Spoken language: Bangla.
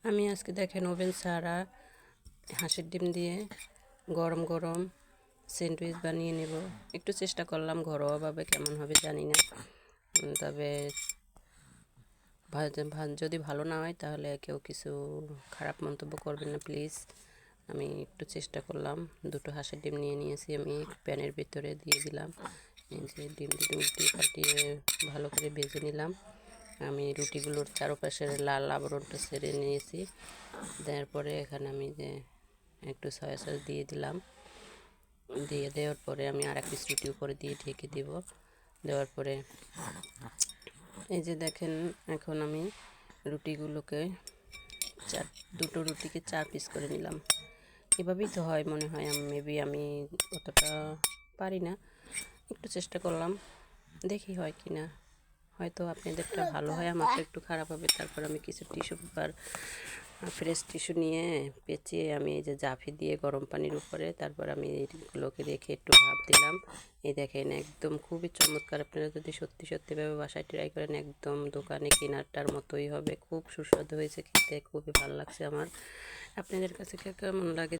আমি আজকে দেখেন ওভেন ছাড়া হাঁসের ডিম দিয়ে গরম গরম স্যান্ডউইচ বানিয়ে নেব। একটু চেষ্টা করলাম, ঘরোয়াভাবে কেমন হবে জানি না, তবে যদি ভালো না হয় তাহলে কেউ কিছু খারাপ মন্তব্য করবেন না প্লিজ। আমি একটু চেষ্টা করলাম। দুটো হাঁসের ডিম নিয়ে নিয়েছি, আমি প্যানের ভিতরে দিয়ে দিলাম। এই যে ডিম দুটো উল্টিয়ে পাল্টিয়ে ভালো করে ভেজে নিলাম। আমি রুটিগুলোর চারপাশের লাল আবরণটা ছেড়ে নিয়েছি। দেওয়ার পরে এখানে আমি যে একটু সয়া সস দিয়ে দিলাম। দেওয়ার পরে আমি আর এক পিস রুটি উপরে দিয়ে ঢেকে দেব। দেওয়ার পরে এই যে দেখেন, এখন আমি রুটিগুলোকে দুটো রুটিকে 4 পিস করে নিলাম। এভাবেই তো হয় মনে হয়। মেবি আমি অতটা পারি না, একটু চেষ্টা করলাম, দেখি হয় কি না। হয়তো আপনাদেরটা ভালো হয়, আমারটা একটু খারাপ হবে। তারপর আমি কিছু টিস্যু পেপার, ফ্রেশ টিস্যু নিয়ে পেঁচিয়ে আমি এই যে জাফি দিয়ে গরম পানির উপরে তারপর আমি এইগুলোকে রেখে একটু ভাপ দিলাম। এই দেখেন একদম খুবই চমৎকার। আপনারা যদি সত্যি সত্যিভাবে বাসায় ট্রাই করেন, একদম দোকানে কেনারটার মতোই হবে। খুব সুস্বাদু হয়েছে খেতে, খুবই ভালো লাগছে আমার। আপনাদের কাছে কেমন লাগে